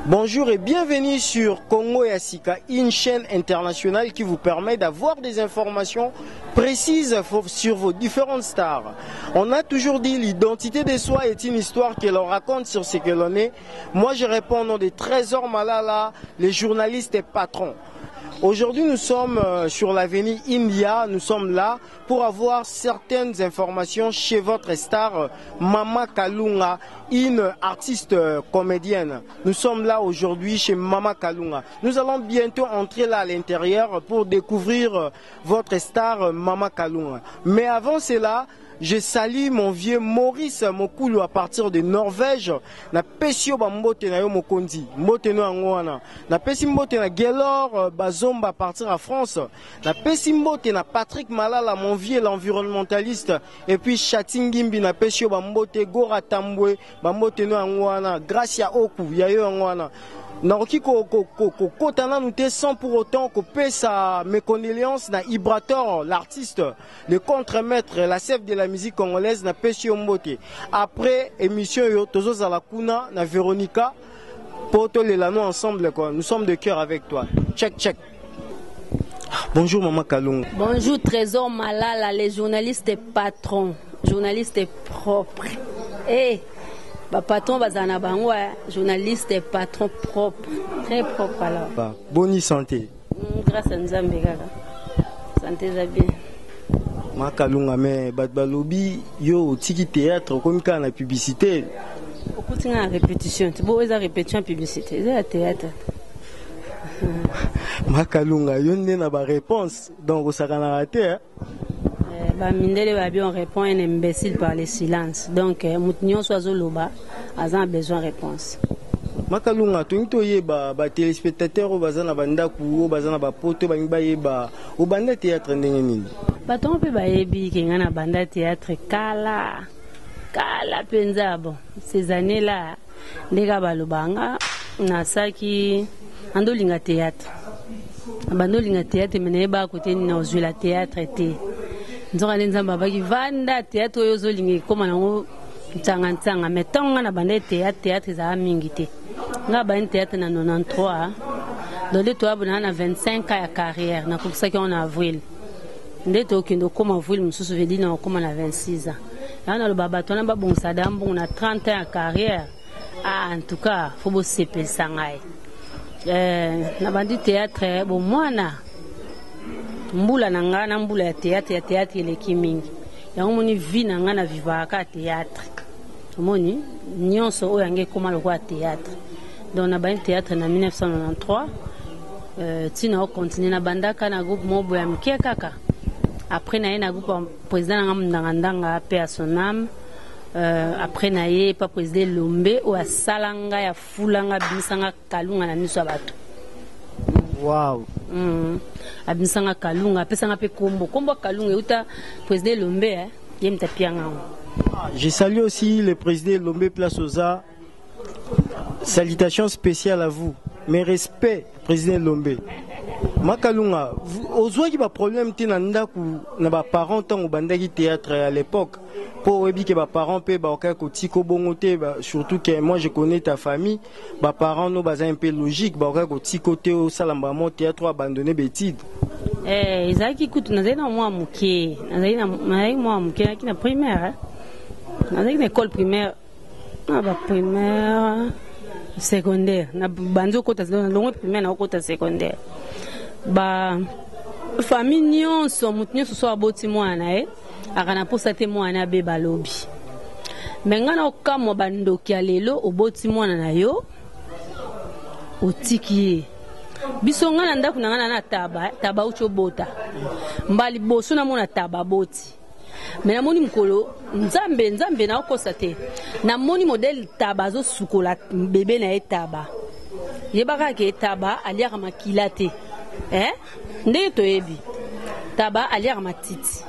Bonjour et bienvenue sur Congo Yassika, une chaîne internationale qui vous permet d'avoir des informations précises sur vos différentes stars. On a toujours dit l'identité de soi est une histoire que l'on raconte sur ce que l'on est. Moi je réponds au nom de Trésor Malala, les journalistes et patrons. Aujourd'hui, nous sommes sur l'avenue India. Nous sommes là pour avoir certaines informations chez votre star, Mama Kalunga, une artiste comédienne. Nous sommes là aujourd'hui chez Mama Kalunga. Nous allons bientôt entrer là à l'intérieur pour découvrir votre star, Mama Kalunga. Mais avant cela, je salue mon vieux Maurice Mokulu à partir de Norvège. Na pesio ba mbote na yo mokondi. Mbote no angwana. Na pesi mbote na Gelor Bazomba à partir à France. Na pesi mbote na Patrick Malala, mon vieux l'environnementaliste. Et puis Chatingimbi na pesio ba mbote Gora Tambwe ba mbote no angwana. Gracia Oku ya yo angwana. Naroki kotana nous sans pour autant que paie sa méconnaissance na Ibrator, l'artiste, le contre-maître, la chef de la musique congolaise na Pesio Mbote. Après émission yo tozo Zalakuna na Véronica, poto les lano ensemble quoi. Nous sommes de cœur avec toi. Check. Bonjour Mama Kalunga. Bonjour Trésor Malala, les journalistes patrons, journalistes propres. Patron bazana bango, journaliste et patron propre, très propre alors. Bonne santé. Grâce à Nzambe kaka. Santé za bien. Makalunga mais balobi yo tiki théâtre comme quand la publicité. Beaucoup de répétition, c'est beau eza répétition publicité, c'est théâtre. Makalunga yo na ba réponse donc ça kana raté hein. On répond à un imbécile par le silence. Donc, Moutinho Soazoloba a besoin de réponse. Makalunga, tu es un téléspectateur au bazan banda ou bazan poto ba au banda théâtre ndengeni. Baton pe ba yebi ki ngana banda théâtre kala penza bon. Ces années-là, les gars balobanga na saki andolinga théâtre. Bandolinga théâtre mené ba côté na la théâtre était. Nzonga nzamba baki vanda théâtre yozolingi koma nango tsanga mais tonga na bande théâtre za mingité nga ba théâtre na 93 dans les toi na 25 ans ya carrière na pour ça qu'on a avril ndeto kindo koma avril mususu vedi na koma na 26 ans na le baba tona ba bon sadam bon na 30 ans ya carrière en tout cas faut bo sepe sangai na bandi théâtre bon mwana mbula nanga na mbula ya théâtre eleki mingi yango moni vi nanga na vivaka théâtre moni nyonso oyo yange koma lokwa théâtre donc na ba théâtre na 1993 tina o continuer na bandaka na groupe mobo ya mike kaka après na ye na groupe président nanga ndanga paix à son âme après na ye pa président Lombe o asalanga ya fulanga bisanga Kalunga na miso bato. Wow. Abinsanga Kalunga, pesanga pe kombo Kalunga uta président Lombe yemta pianga. Je salue aussi le président Lombe Place Oza. Salutations spéciales à vous. Mes respects président Lombe. Makalunga, ozwa ki ba problème tina ndaku na ba parents tant au bandaki théâtre à l'époque. Pour webi que ba parents pe ba okako tiko bongote surtout que moi je connais ta famille, ba parents no baza un peu logique ba okako tiko te au salamba mon théâtre abandonné betide. Izaki kutu nazena moi muke, nazena moi muke na primaire. Nazena école primaire. Na ba primaire secondaire, na banzo kota na longo primaire na kota secondaire. Ba famille nyonso mutu nyonso so aboti mwana akana posa te mwana be balobi mengana okamo bandoki ya lelo oboti mwana na yo otiki biso ngana ndaku na ngana na taba ucho bota mbali boso na mona taba boti mena moni mkolo nzambe na okosa te na moni model taba zo sukola bebe na etaba yebaka ke taba aliaka makila te nde to yebi taba aliaka matiti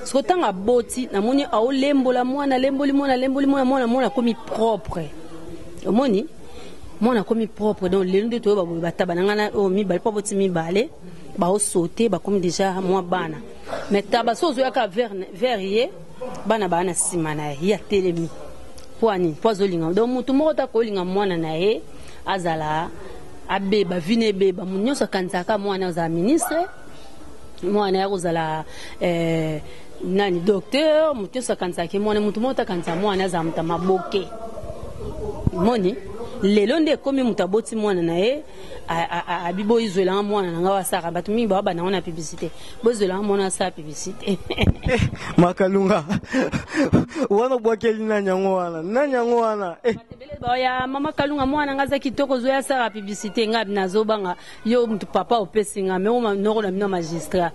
siko tanga boti na moni au lembola mwana lemboli mwana komi propre omoni mwana komi propre donc le nde to ba taba ngana o mi bali boti mi bale ba o sauter ba komi déjà moi bana mais taba so zo yaka verrier bana simana ya telemi poani pozolinga donc mutu moko ta kolinga mwana na ye azala abeba vine beba munyoso kanzaka mwana za ministre mwana ya kozala nani docteur mutosa kanzaki mwana mutu mota kanza mwana za mtamaboke moni lelo nde komi mutaboti mwana na ye abibo izola mwana nanga wasaka batu mingi baba na ona publicité bozola mwana sa publicité Makalunga wana bwakeli na nyango wana ya mama Kalunga mwana ngaza kitoko zo ya sa publicité ngabi nazobanga yo mutu papa opesinga me oma noko na mino magistrat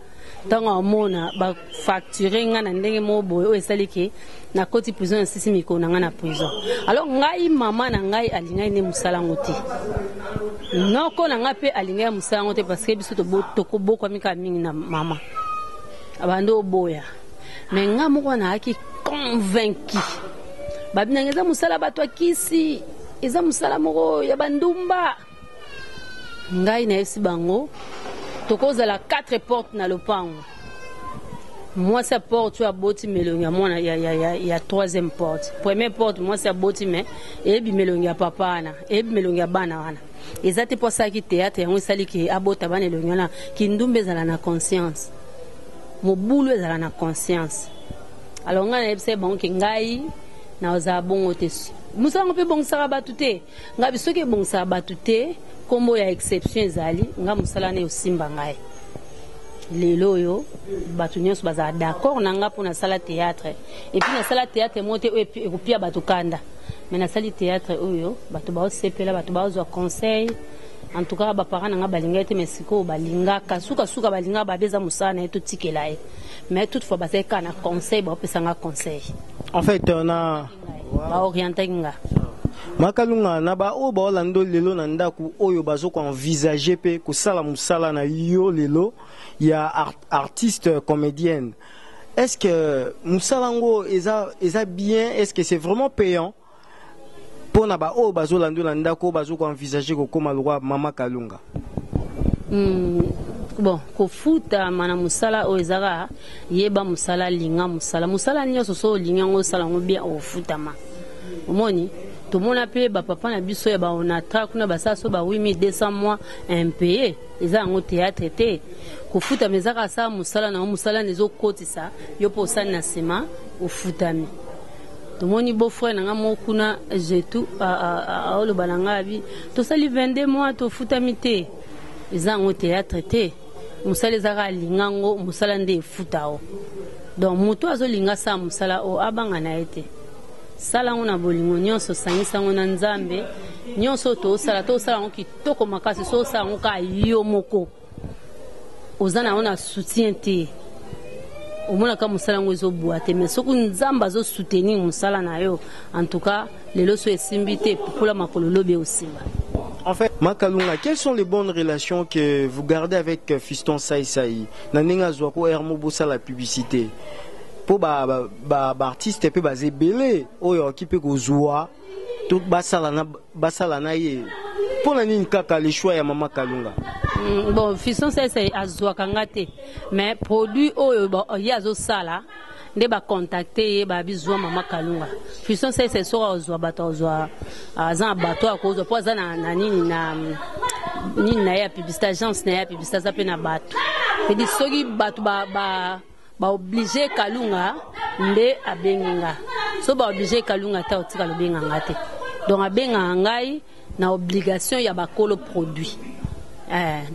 tango amona ba facturer nga na ndenge mo boyo esaliki na koti prison sisi miko na nga na prison alors ngai mama na ngai alingai ne musala ngoti noko na nga pe alingai musala ngote parce que biso to botoko boko mika mingi na mama abando boya mais nga moko na aki convaincu babina ngeza musala bato akisi eza musala moko ya bandumba ngai na esi bango tokoza la 4 portes na lopango moi sa porte tu as boti melonga mwana ya troisième porte première porte moi sa boti mais et bi melonga papa na et bi melonga bana wana ezate pour ça ki théâtre yango sali ki abota bana elonga na ki ndumbe zala na conscience mobulu ezala na conscience alors nga na ebse bon ki ngai na oza bongo te musango pe bon sara batute nga bisoke bon sara batute kombo ya exception ezali nga musala ne osimba ngai lelo yo batu nyonso baza d'accord na nga pona sala théâtre et puis na sala théâtre mote e kopia batu kanda mais na sala théâtre oyo batu ba osepela batu ba ozwa conseil en tout cas ba parents nga balinga ete mesiko balinga suka balinga babeza musala na eto tikela e mais toutefois ba ka na conseil ba opesa nga conseil en fait on a ba orienter nga Makalunga na ba o ba olando lelo na ndaku oyo bazo ko envisager pe ko sala musala na yo lelo ya artiste comédienne. Est-ce que musalango eza bien, est-ce que c'est vraiment payant pour na ba o bazo lando na ndako bazo ko envisager ko koma lwa Mama Kalunga? Bon, ko futa mana musala o ezaka yeba musala linga musala nyoso so linga ngo sala ngo bien o futa ma. Omoni tout le monde a payé, papa na biso ya ba on attaque na basa so ba 8200 mois impayé eza ngo théâtre té ko futa mezaka sa musala na musala nezo kotisa yo po sa na sema o futami tout le monde beau frère na mo kuna jetu a lo balanga bi to sali 22 mois to futami té eza ngo théâtre té musala ezaka lingango musala nde futao donc muto azo linga sa musala o abanga na ete sala ngona bolingo nyonso sangisa ngona nzambe nyonso to sala ngo kitoko makasi so sala ngo ka yo moko ozana ona soutien te omona ka musala ngo ezo boate mais soko nzamba zo soutenir musala na yo en tout cas lelo so esimbite pour la makolo lobe osimba. En fait, Makalunga, quelles sont les bonnes relations que vous gardez avec Fiston Saïsaï? Nanenga Zouako Hermo Bossa la publicité. Pour artiste peut baser belé oyo qui peut gozoa tout basala na ye pour la nini kaka le choix ya Mama Kalunga. Bon Fiston c'est azwa kangate mais produit oyo ya zo sala nde ba contacter ba bizwa Mama Kalunga. Fiston c'est sora ozwa bato ozwa azan bato akozo po azana na nini na ya publicité agence na ya publicité ça pe na bato et di soki bato ba obligé Kalunga nde abenga so ba obligé Kalunga ta otika lobenga ngate donc abenga ngai na obligation ya bakolo produit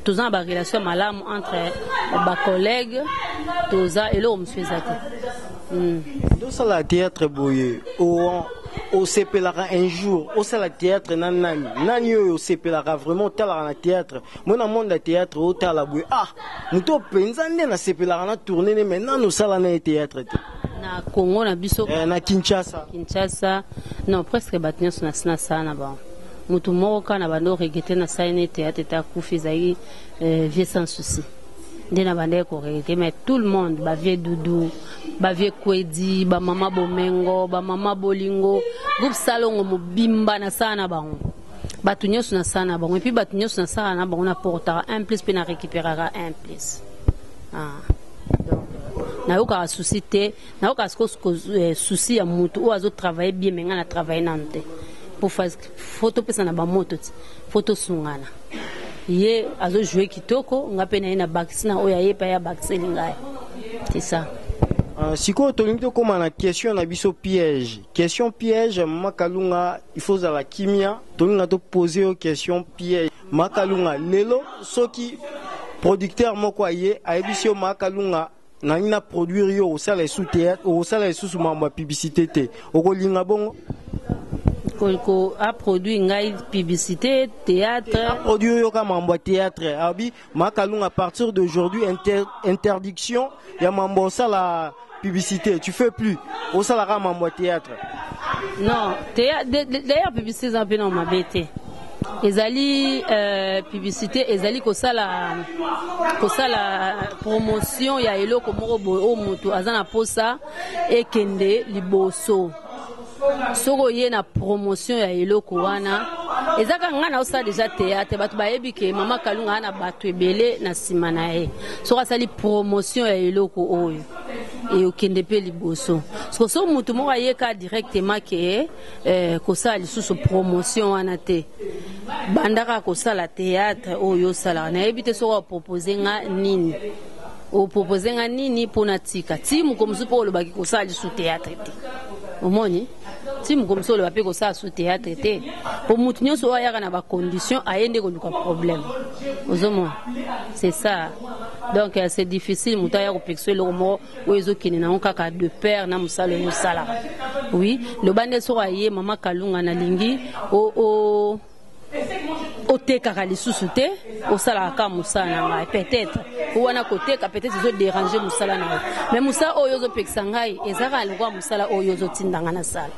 toza ba relation malamu entre ba collègues toza elo mfezate do sala théâtre boye au sepelara un jour au sala théâtre nani au sepelara vraiment tala na théâtre mona monde théâtre au tala boye muto penza nde na sepelara na tourner mais nanu sala na théâtre na Congo na biso na Kinshasa non presque batnyos na sina sana ba mutu moko kana bando regete na saine théâtre ta kufizai vie sans souci ndena bande ko regete mais tout le monde ba vie Doudou ba vie Kwedi ba mama Bomengo ba mama Bolingo groupe salongo mobimba na sana bango batu nyonso na sana bango et puis batu nyonso na sana bango na portera un plus pe na récupérera un plus donc na yoka souci te na yoka souci ya mutu o azo travailler bien mais nga na travailler nante pour faire photo pesa na ba moto photo sungana ye azo jouer kitoko ngapena ina baksina oya yepa ya bakseli ngai. C'est ça. Siko tolingi koma na question na biso piège. Question piège Makalunga, il faut za la kimia, tolinga to poser une question piège. Makalunga lelo soki producteur moko aye aebisio Makalunga nangina produire yo au sala sous théâtre au sala sous mamba publicité te. Okolinga bongo Kolko a produit ngai publicité, théâtre. A produit yo ka mamba théâtre. Abi Makalunga à partir d'aujourd'hui interdiction ya mamba sala publicité, tu fais plus au salaire mamba théâtre. Non, théâtre d'ailleurs publicité un peu non ma bête. Ezali publicité, ezali ko sala promotion ya eloko moko boy o moto azana posa ekende liboso. Soko ye na promotion ya eloko wana ezaka ngana osa déjà théâtre batu bayebi ke mama Kalunga ana batu ebele na sima na ye soko sali promotion ya eloko oyo et okende pe liboso so mutu moko ayeka directement ke kosala lisusu promotion wana te bandaka kosala théâtre oyo sala na yebi te soko proposer nga nini o proposer nga nini pona tika timu comme ça pour le baki kosala lisusu théâtre te omoni timu comme ça le baki kosala sous théâtre te pour mutu nyonso ayaka na ba condition ayende ko luka problème ozomo c'est ça. Donc c'est difficile mutaya ko pexer le mo ozo kini na kaka de père na musala yo sala. Oui, le bande so aye mama Kalunga na lingi o teka lisusu te o sala ka musala na peut-être ou wana côté ka peut-être zo déranger musala na mais musa oyo zo pexer ngai ezaka le kwa musala oyo zo tindanga na sala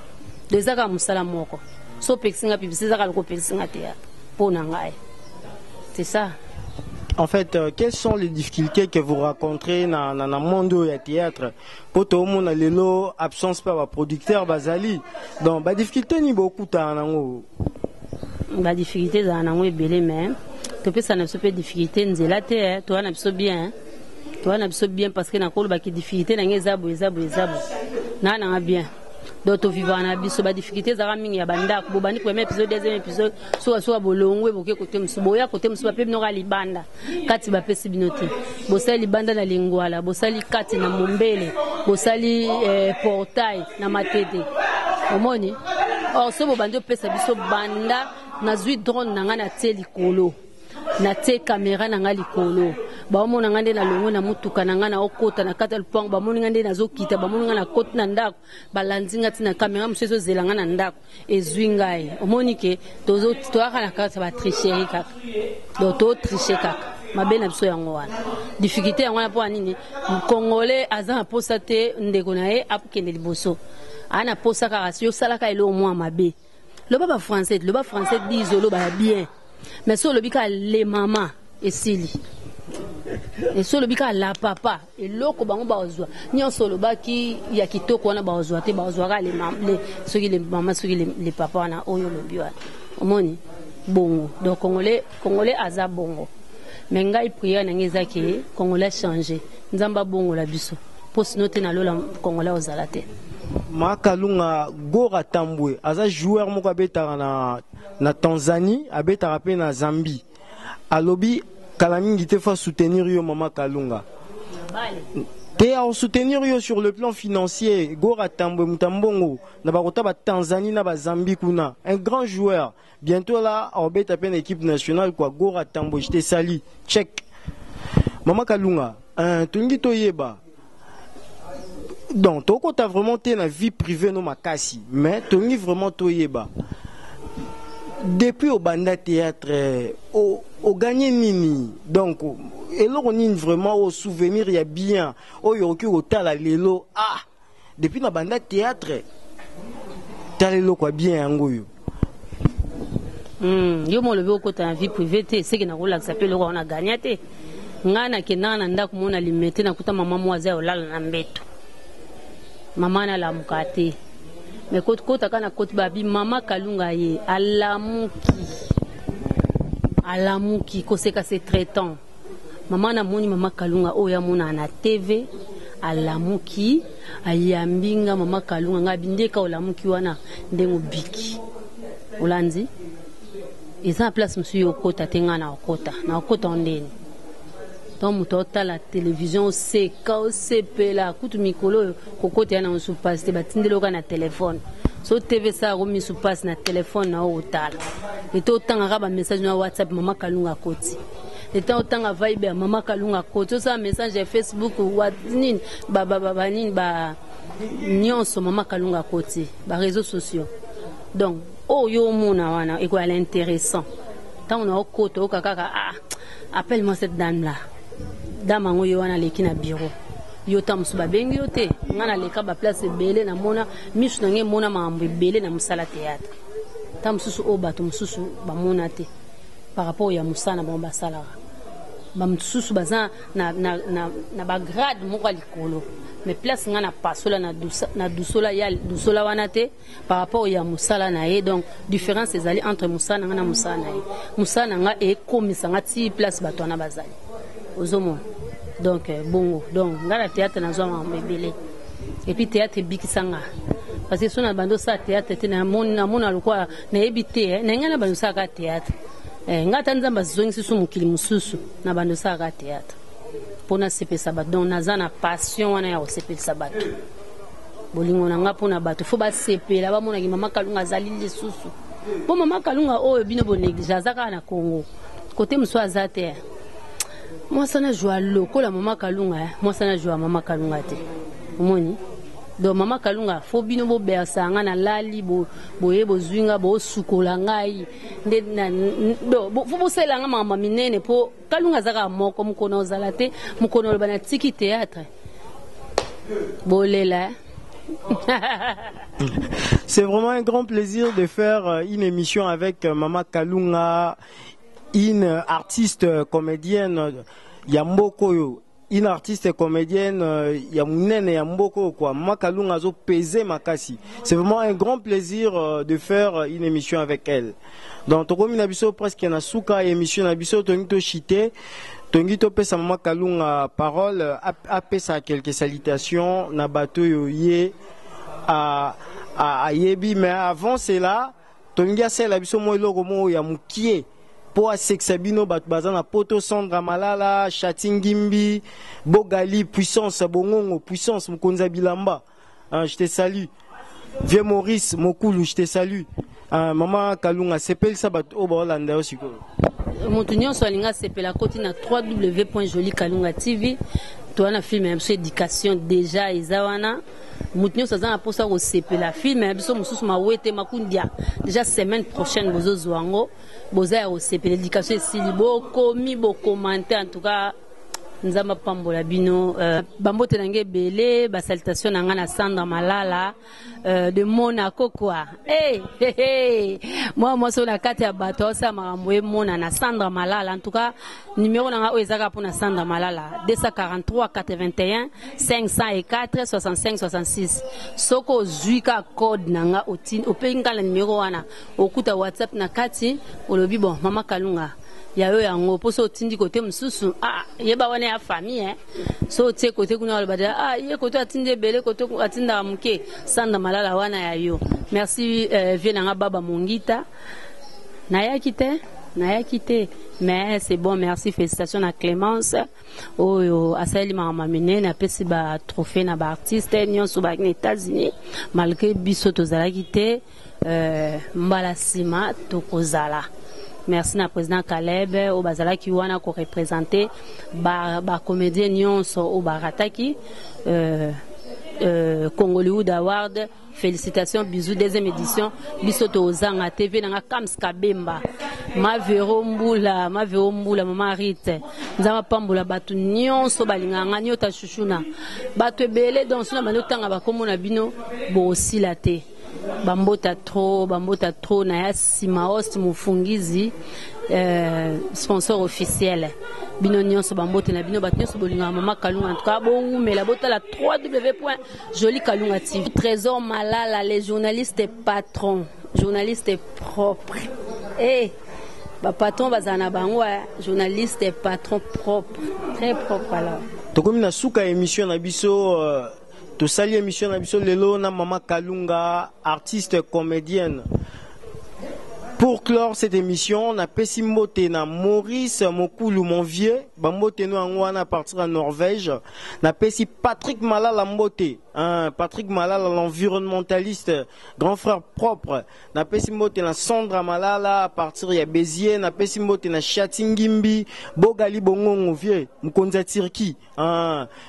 ezaka musala moko so pexinga publicité ezaka le ko pexinga te pona ngai. C'est ça. En fait, quelles sont les difficultés que vous rencontrez dans le monde du théâtre? Pour tout le monde, lelo absence par le producteur Bazali. Donc, la difficulté ni beaucoup tanango. La difficulté zanango est belle mais tu peux ça n'a pas de difficulté nzela te toi n'a pas bien. Toi n'a pas bien parce que na ko ba ki difficulté na ngezabu na na bien. D'autres vivants na biso ba difficulté za mingi ya banda ko bani premier épisode deuxième épisode so bolongwe boke côté msuboya côté msuba pe binoka libanda kati ba pesi binote bosali libanda na lingwala bosali kati na mombele bosali portail na matete omoni or so bo bando pesa biso banda na zui drone na ngana teli kolo na te caméra na ngali kolo ba mo na ngande na longo na mutuka na ngana okota na kata lupang ba mo ngande na zokita ba mo ngana kota na ndako balanzinga tina caméra msezo zelanga na ndako ezwingai omoni ke tozo toaka na kata ba tricher kaka do to tricher kaka mabe na biso yango wana difficulté yango na po nini congolais azana posa te ndeko na ye apukende liboso ana posa kaka yo salaka elo mwa mabe le baba français dit zolo ba bien. Mais sur le bika les mamans et Sili. Et sur le bika la papa et l'autre bango bazwa. Ni en solo baki ya kitoko wana bazwa te bazwa les mamans ceux qui les mamans ceux qui les papas na oyo le bio. Omoni bongo. Donc congolais aza bongo. Mais ngai prière na ngeza ki congolais changer. Nzamba bongo la biso. Pour se noter na lola congolais ozala te. Makalunga Gora Tambwe aza joueur moko abetaka na Tanzanie abetaka pe na Zambie alobi kala mingi te fa soutenir yo mama Kalunga te a soutenir yo sur le plan financier. Gora Tambwe mutambongo na bakota ba Tanzanie na ba Zambie kuna un grand joueur bientôt là abeta pe na équipe nationale quoi. Gora Tambwe j'te sali check mama Kalunga tungi to yeba. Donc, tu as vraiment la vie privée no makasi, mais tu as vraiment toyeba. Depuis au banda théâtre, au gagné nini. Donc, et là on est vraiment au souvenir il y a bien. Oh yoki au tala lelo ah. Depuis la banda théâtre, tala lelo quoi bien angoyo. Yo mo levé au côté en vie privée, c'est que na roula que ça peut le on a gagné té. Ngana kenana ndako mona limete na kuta mama mwaze olala na mbeto. Maman na la mukate mais kota kana koti babi mama Kalunga ye alamuki koseka c'est traitant maman na moni mama Kalunga oya mona na TV alamuki ayambinga mama Kalunga ngabindeka olamuki wana ndengo biki Olandi ils ont place monsieur okota tenga na okota ondeni donc mutota la télévision seka osepela kutu mikolo kokota na usupaste batindelo kana téléphone so TV ça romi supaste na téléphone na otala et otanga ka ba message na WhatsApp mama kalunga koti et otanga Viber mama kalunga koti so message ya Facebook WhatsApp ba nini ba nyonso mama kalunga koti ba réseaux sociaux donc oh yo mona wana eko à l'intéressant tant on a okoto okaka appelle-moi cette dame là dame ngo yo wana leki na bureau yo tamsu ba bengi yo te ngana leka ba place belé na mona misu na nge mona mambo belé na musala théâtre tamsu o bato mususu ba mona te par rapport ya musana bomba salara ba mususu baza na ba grade moko likolo mais place ngana pasola na dusola ya dusola wana te par rapport ya musala na ye donc différence ezali entre musana ngana musana na ye musana nga e komisa ngati place bato na bazali ozomo donc bongo donc ngala théâtre na zo mambele et puis théâtre bikisanga parce que sona bando sa théâtre te na mona lokwa na ebite na ngana bando sa ka théâtre ngata nzamba zongi sisu mukili mususu na bando sa ka théâtre pona sepesa bato donc nazana passion wana ya osepesa bato bolingo na nga pona bato fo ba sepela ba mona ki mama kalunga zali lisusu bo mama kalunga oyo bino bo néglige azaka na Congo côté muso azate moi ça na joie lokola mama kalunga moi ça na joie mama kalunga te omoni donc mama kalunga fo bino bo bersa nga na lali boye bozwinga bo sukola ngai nde na do fo bo sela nga mama minene po kalunga zaka moko mukono ozalate mukono bana tiki théâtre bolela. C'est vraiment un grand plaisir de faire une émission avec Mama Kalunga, une artiste comédienne Yamboko, une artiste comédienne Yamunene Yamboko quoi. Mama Kalunga zo pesé makasi. C'est vraiment un grand plaisir de faire une émission avec elle. Donc tokomi na biso presque na suka émission na biso tonito chité. Tongito pesa Mama Kalunga parole apesa quelques salutations na bato yo ye à yebi mais avant cela tongia sela biso mo eloko mo ya mukie po asexabino bato bazana poto Sandra Malala Chatingimbi Bogali puissance bongongo puissance Mukonza Bilamba je te salue Vieux Maurice Mokulu je te salue Mama Kalunga sepel sa bato o ba landa osiko Montunyon solinga sepela koti na www.jolikalunga TV to na film ya éducation déjà izawana Montunyon sazana posa ko sepela film ya biso mususu mawete makundia déjà semaine prochaine bozo zwango boza ya sepela éducation silibo komi bo commenter en tout cas nzamba pambola bino bambote nange belé ba salutation nanga na Sandra Malala de Monaco quoi moi so na kati ya bato sa makambo e mona na Sandra Malala en tout cas numéro nanga o ezaka pour na Sandra Malala 243 81 504 65 66 soko zuika code nanga otine openga la numéro wana okuta WhatsApp na kati olobi bon Mama Kalunga yayo yango poso tindi côté mususu yeba wana ya famille so tie côté kuna albada ye côté atinde belé côté atinda muke Sandra Malala wana yayo merci vienanga baba mongita naya kité mais c'est bon merci félicitations à Clémence oyo asali mama minene apesi ba trophée na ba artiste nyonso ba aux États-Unis malgré biso tozala kité mbala sima tokozala. Merci na président Caleb au bazala qui wana ko représenter ba comédien nyonso au barataki Congolwood Award. Félicitations, bisous, deuxième édition. Bisoto Ozanga TV, nanga Kams Kabemba. Ma vero mbula, mama Rite. Nzama pambula batu nyonso balinganga nyota chuchuna. Batu ebele donc suna banotanga bakomona bino bo osila te. Bambota trop na ya Simaos Mufungizi sponsor officiel. Bino nyonso bambote na bino bat nyonso bolinga Mama Kalunga en tout cas bon mais la bota la www.jolikalunga TV. Trésor Malala, les journalistes patrons, journalistes propres. Patron bazana bango journaliste patron propre, très propre alors. Tokomi na suka émission na biso to sali émission na biso lelo na Mama Kalunga artiste comédienne. Pour clore cette émission, on a Pessimbote na Maurice Mokulu mon vieux, Bambote no angwana à partir de Norvège, na Pessi Patrick Malala Mbote, Patrick Malala l'environnementaliste, grand frère propre, na Pessimbote na Sandra Malala à partir de Béziers, na Pessimbote na Chatingimbi, Bogali Bongongo vieux, Mkonza Tirki,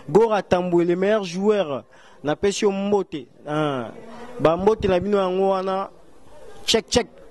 Gora Tamboué les meilleurs joueurs, na Pessi Mbote, Bambote na bino angwana, check check.